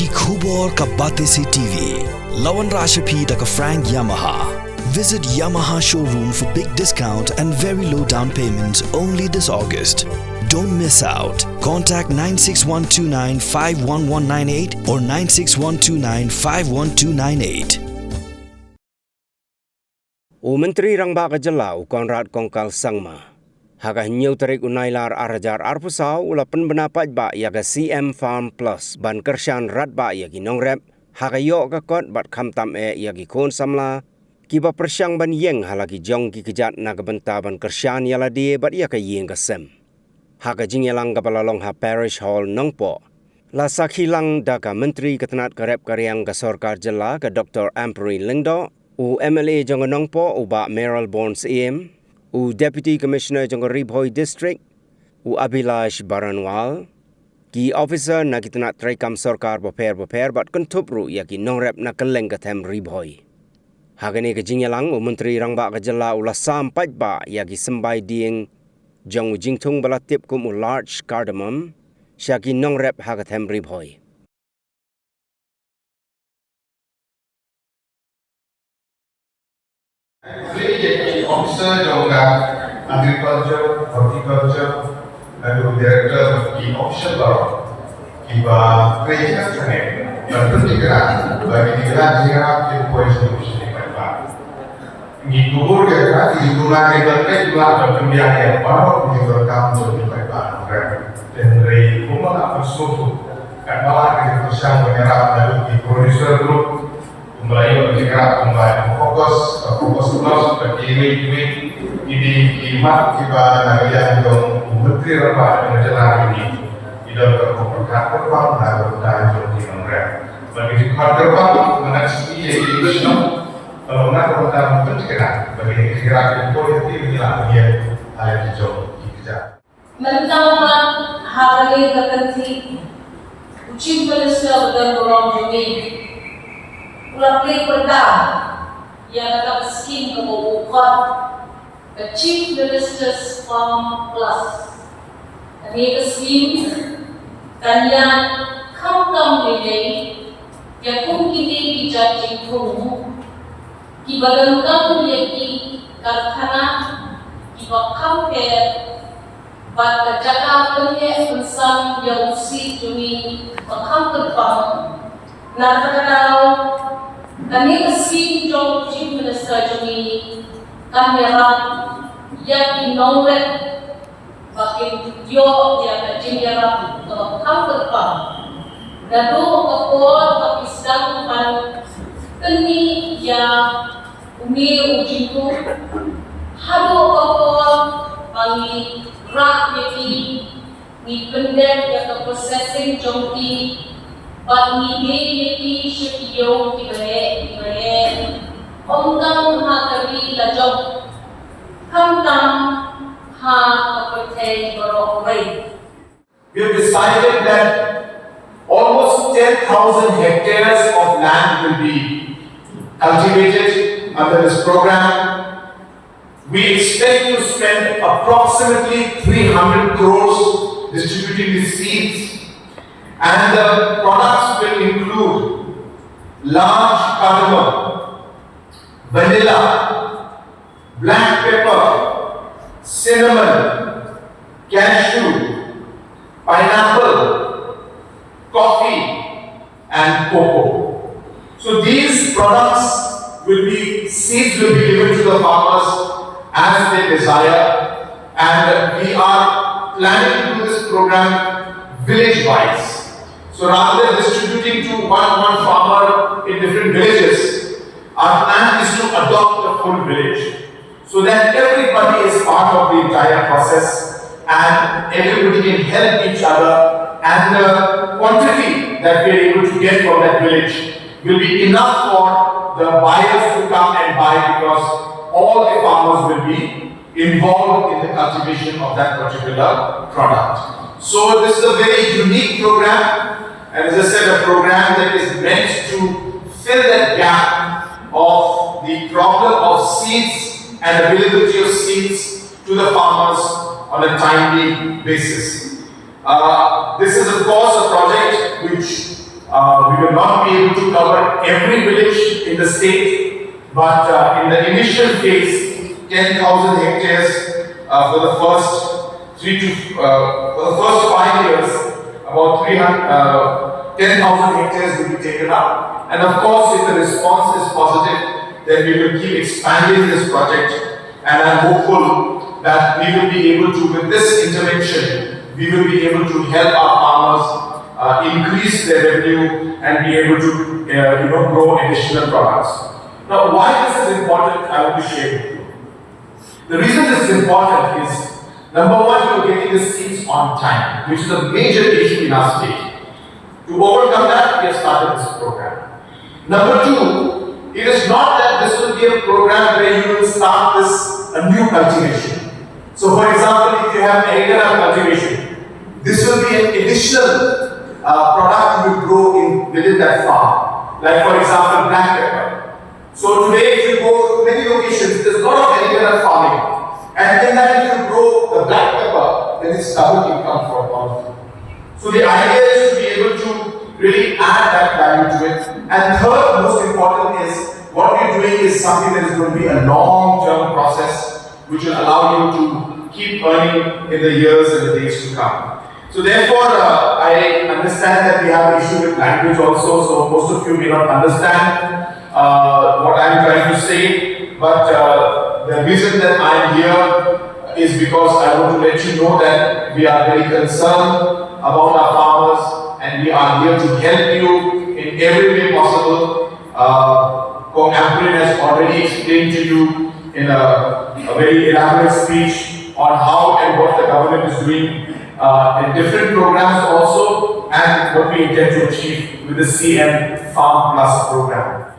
ki khubor ka bate se TV. Lawan Rashapi da ka Frank Yamaha. Visit Yamaha showroom for big discount and very low down payments only this August. Don't miss out. Contact 96129-51198 or 96129-51298. Menteri Rangba Kajala Konrad Kongkal Sangma. Haga hinyau tarik unailar arajar arpusau ula penbenapat ba yaga CM Farm Plus ban kershan rat ba yagi Nongrep. Haga yok kakot bat kamtam yagi kon samla. Kiba persyang ban yeng halagi jong ki kejat nagabenta ban kershan yala die bat yaka yeng kasem. Haga jingyalang kapalalong ha Parish Hall Nongpo. La sakhilang daka Menteri Ketenat Karep Karyang ka Sorkar Jela ka Dr. Ampuri Lingdo. U MLA jong Nongpo u ba Meryl Bonds EM. U Deputy Commissioner jong Ribhoi District. U Abhilash Baranwal. Ki officer na Ketenat Traikam Sorkar Boper bat kentupru yaki Nongrep na keleng katem Ribhoi. Hagani ke jingyalang u Menteri Rangba Kajala ula sampai ba yaki sembai dieng jong jingtung balatip kum u large cardamom syaki Nongrep hagatem Ribhoi. Jadi officer juga agriculture, horticulture, dan director di official law, kiba kerja sana, dan bergerak bagi negara di posisi ini mereka. Di kubur mereka di dunia mereka juga berjumlah yang baru di berkam di mereka. Dan dari umur apa suatu, kan malah kita bersama menyerap lalu di producer group. Mulai bergerak, mulai fokus plus berdiri ini imat kita yang menteri Rangba menjelang ini tidak berkomunikasi terbang dan bertahan di Nongrep. Bagi di terbang mengenai ini kalau nak bertahan bergerak bagi gerak politik inilah dia hal hijau dikejar. Mentang hari terkenci Chief Minister dan orang Jumi ulang kali pertama yang akan skim kemubukan the Chief Minister's Farm Plus. Ini skim kanya kam nilai yang kini dijadi pun kibalankan yaki karkhana kibakam ke bat jaga punya insan yang usi jumi bakam terbang nakakalaw kani skim jong Chief Minister jumi kamera yang Nongrep bakin yo yang jingera bakam terbang lalu kapol papisang pan kini yang umi ujiku hado kapol bangi rak yaki ni pendek yang processing jongki but ni yaki shkiyo kibae omdam ha kari lajok kamtam ha kapatay barokay. We have decided that almost 10,000 hectares of land will be cultivated under this program. We expect to spend approximately 300 crores distributing these seeds, and the products will include large cardamom, vanilla, black pepper, cinnamon, cashew, pineapple, coffee, and cocoa. So these products seeds will be given to the farmers as they desire, and we are planning to do this program village-wise. So rather than distributing to one farmer in different villages, our plan is to adopt the full village so that everybody is part of the entire process and everybody can help each other, and the quantity that we are able to get from that village will be enough for the buyers to come and buy, because all the farmers will be involved in the cultivation of that particular product. So this is a very unique program, and as I said, a program that is meant to fill that gap of the problem of seeds and availability of seeds to the farmers on a timely basis. This is of course a project which We will not be able to cover every village in the state, but in the initial phase, 10,000 hectares for the first 5 years, about 10,000 hectares will be taken up. And of course, if the response is positive, then we will keep expanding this project. And I'm hopeful that we will be able to, with this intervention, we will be able to help our farmers increase their revenue and be able to grow additional products. Now, why this is important, I want to share with you. The reason this is important is, number one, you are getting the seeds on time, which is a major issue in our state. To overcome that, we have started this program. Number two, it is not that this will be a program where you will start a new cultivation. So, for example, if you have irregular cultivation, this will be an additional product you will grow within that farm. Like, for example, black pepper. So today, if you go to many locations, there's a lot of irregular farming. And in that, if you grow the black pepper, then it's double income for all of you. So the idea is to be able to really add that value to it. And third, most important is, what we're doing is something that is going to be a long-term process, which will allow you to keep earning in the years and the days to come. So therefore, I understand that we have an issue with language also, so most of you may not understand what I'm trying to say, but the reason that I'm here is because I want to let you know that we are very concerned about our farmers and we are here to help you in every way possible. Thong has already explained to you in a very elaborate speech on how and what the government is doing in different programs also, and what we intend to achieve with the CM Farm Plus program.